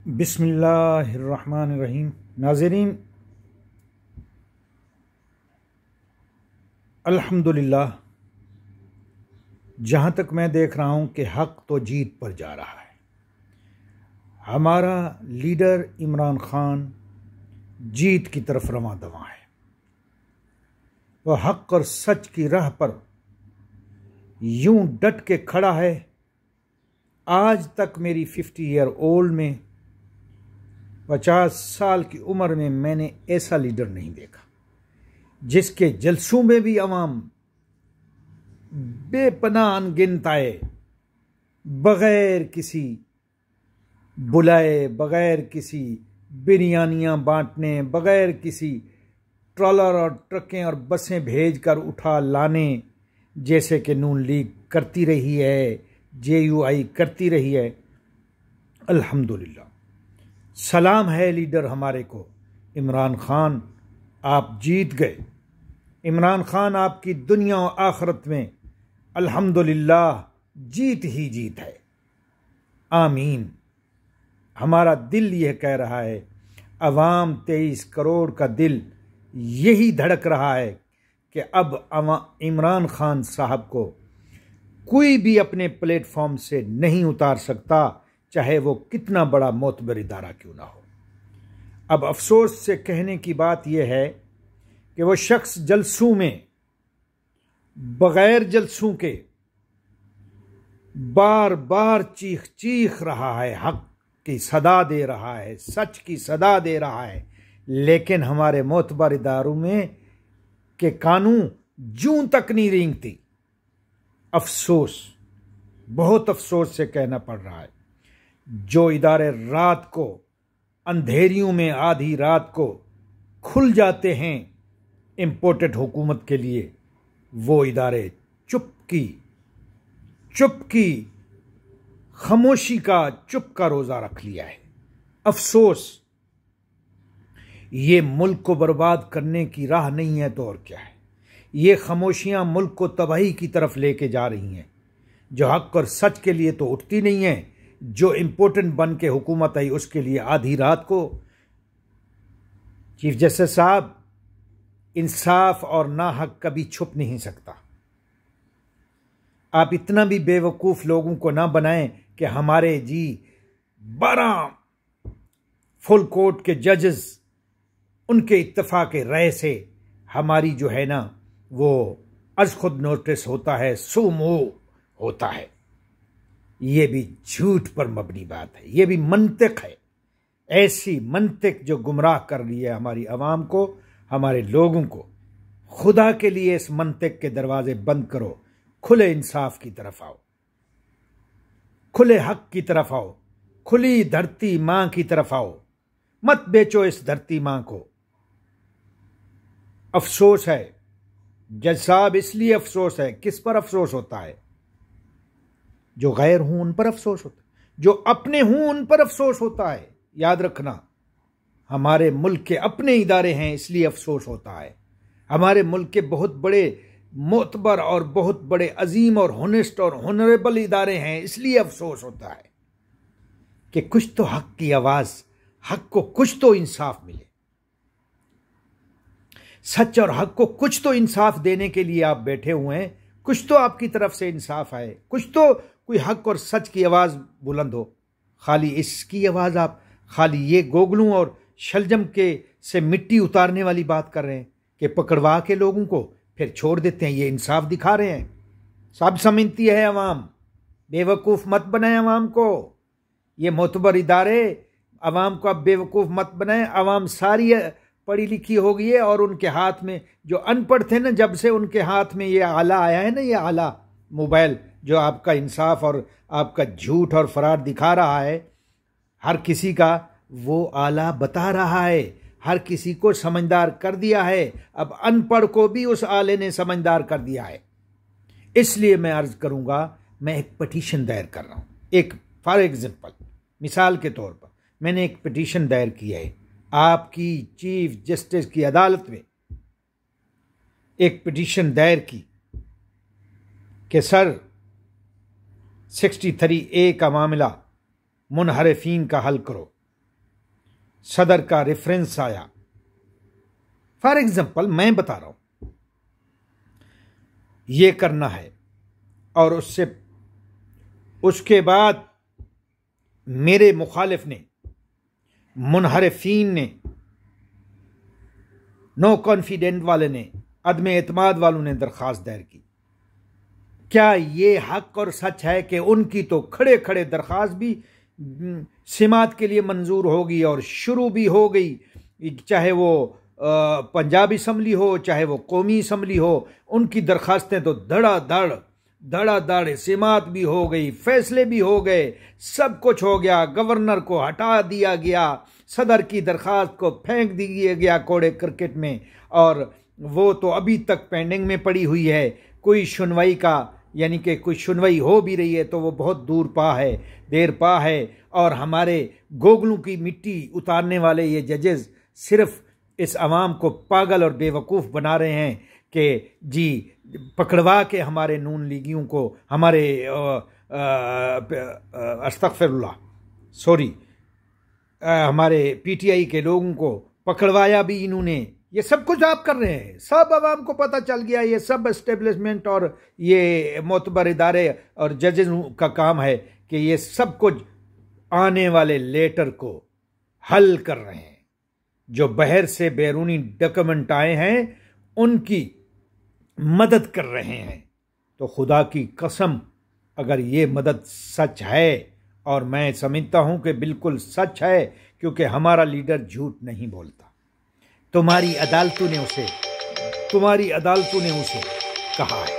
बिस्मिल्लाहिर्रहमानिर्रहीम। नाज़रीन, अल्हम्दुलिल्लाह, जहाँ तक मैं देख रहा हूँ कि हक़ तो जीत पर जा रहा है। हमारा लीडर इमरान खान जीत की तरफ रवां दवां है। वह हक़ और सच की राह पर यूं डट के खड़ा है। आज तक मेरी 50 ईयर ओल्ड में 50 साल की उम्र में मैंने ऐसा लीडर नहीं देखा जिसके जलसों में भी अवाम बेपनाह अनगिनत आए, बग़ैर किसी बुलाए, बग़ैर किसी बिरयानियाँ बांटने, बग़ैर किसी ट्रॉलर और ट्रकें और बसें भेजकर उठा लाने जैसे कि नून लीग करती रही है, JUI करती रही है। अल्हम्दुलिल्लाह, सलाम है लीडर हमारे को। इमरान खान, आप जीत गए। इमरान खान, आपकी दुनिया और आखिरत में अल्हम्दुलिल्लाह जीत ही जीत है। आमीन। हमारा दिल यह कह रहा है, अवाम 23 करोड़ का दिल यही धड़क रहा है कि अब इमरान खान साहब को कोई भी अपने प्लेटफॉर्म से नहीं उतार सकता, चाहे वो कितना बड़ा मोतबर इदारा क्यों ना हो। अब अफसोस से कहने की बात यह है कि वो शख्स जलसों में बग़ैर जलसों के बार बार चीख चीख रहा है, हक़ की सदा दे रहा है, सच की सदा दे रहा है, लेकिन हमारे मोतबर इदारों में के कानून जूं तक नहीं रेंगती। अफसोस, बहुत अफसोस से कहना पड़ रहा है। जो इदारे रात को अंधेरियों में आधी रात को खुल जाते हैं इम्पोर्टेड हुकूमत के लिए, वो इदारे चुपकी खामोशी का चुप का रोज़ा रख लिया है। अफसोस, ये मुल्क को बर्बाद करने की राह नहीं है तो और क्या है। ये खामोशियां मुल्क को तबाही की तरफ लेके जा रही हैं। जो हक़ और सच के लिए तो उठती नहीं है, जो इम्पोर्टेंट बन के हुकूमत आई उसके लिए आधी रात को। चीफ जस्टिस साहब, इंसाफ और नाहक कभी छुप नहीं सकता। आप इतना भी बेवकूफ़ लोगों को ना बनाएं कि हमारे 12 फुल कोर्ट के जजेस, उनके इत्तफाक राय से हमारी जो है ना वो अज खुद नोटिस होता है, सुमो होता है। ये भी झूठ पर मबनी बात है, ये भी मंतिक है। ऐसी मंतिक जो गुमराह कर रही है हमारी आवाम को, हमारे लोगों को। खुदा के लिए इस मंतिक के दरवाजे बंद करो, खुले इंसाफ की तरफ आओ, खुले हक की तरफ आओ, खुली धरती मां की तरफ आओ। मत बेचो इस धरती मां को। अफसोस है जज साहब, इसलिए अफसोस है। किस पर अफसोस होता है? जो गैर हूं उन पर अफसोस होता है, जो अपने हूं उन पर अफसोस होता है। याद रखना, हमारे मुल्क के अपने इदारे हैं इसलिए अफसोस होता है। हमारे मुल्क के बहुत बड़े मोतबर और बहुत बड़े अजीम और होनेस्ट और होनरेबल इदारे हैं इसलिए अफसोस होता है कि कुछ तो हक की आवाज, हक को कुछ तो इंसाफ मिले। सच और हक को कुछ तो इंसाफ देने के लिए आप बैठे हुए हैं, कुछ तो आपकी तरफ से इंसाफ आए, कुछ तो कोई हक और सच की आवाज बुलंद हो। खाली इसकी आवाज आप खाली ये गोगलू और शलजम के से मिट्टी उतारने वाली बात कर रहे हैं कि पकड़वा के लोगों को फिर छोड़ देते हैं। ये इंसाफ दिखा रहे हैं। सब समझती है अवाम, बेवकूफ मत बनाए अवाम को। ये मोतबर इदारे अवाम को अब बेवकूफ मत बनाए। अवाम सारी पढ़ी लिखी हो गई है और उनके हाथ में, जो अनपढ़ थे ना, जब से उनके हाथ में ये आला आया है ना, ये आला मोबाइल जो आपका इंसाफ और आपका झूठ और फराड दिखा रहा है हर किसी का, वो आला बता रहा है, हर किसी को समझदार कर दिया है। अब अनपढ़ को भी उस आले ने समझदार कर दिया है। इसलिए मैं अर्ज करूंगा, मैं एक पिटीशन दायर कर रहा हूं। एक फॉर एग्जाम्पल, मिसाल के तौर पर मैंने एक पिटीशन दायर किया है आपकी चीफ जस्टिस की अदालत में। एक पिटीशन दायर की कि सर 63A का मामला मुनहरिफीन का हल करो। सदर का रेफरेंस आया। फॉर एग्जाम्पल मैं बता रहा हूं ये करना है, और उसके बाद मेरे मुखालिफ ने, मुनहरिफीन ने, नो कॉन्फिडेंट वाले ने, अदम एतमाद वालों ने दरख्वास्त दायर की। क्या ये हक और सच है कि उनकी तो खड़े खड़े दरख्वास्त भी सिमात के लिए मंजूर होगी और शुरू भी हो गई, चाहे वो पंजाबी असम्बली हो चाहे वो कौमी असम्बली हो, उनकी दरख्वास्तें तो धड़ाधड़ सिमात भी हो गई, फैसले भी हो गए, सब कुछ हो गया। गवर्नर को हटा दिया गया, सदर की दरख्वास्त को फेंक दिया गया कूड़े क्रिकेट में, और वो तो अभी तक पेंडिंग में पड़ी हुई है। कोई सुनवाई का, यानी कि कोई सुनवाई हो भी रही है तो वो बहुत देर पा है। और हमारे गोगलों की मिट्टी उतारने वाले ये जजेस सिर्फ इस अवाम को पागल और बेवकूफ़ बना रहे हैं कि जी पकड़वा के हमारे नून लीगियों को, हमारे अस्तगफिरुल्लाह सॉरी हमारे पीटीआई के लोगों को पकड़वाया भी इन्होंने। ये सब कुछ आप कर रहे हैं, सब अवाम को पता चल गया। ये सब एस्टेब्लिशमेंट और ये मोतबर इदारे और जजेस का काम है कि ये सब कुछ आने वाले लेटर को हल कर रहे हैं। जो बाहर से बैरूनी डॉक्यूमेंट आए हैं उनकी मदद कर रहे हैं। तो खुदा की कसम, अगर ये मदद सच है, और मैं समझता हूं कि बिल्कुल सच है क्योंकि हमारा लीडर झूठ नहीं बोलता, तुम्हारी अदालतों ने उसे कहा है।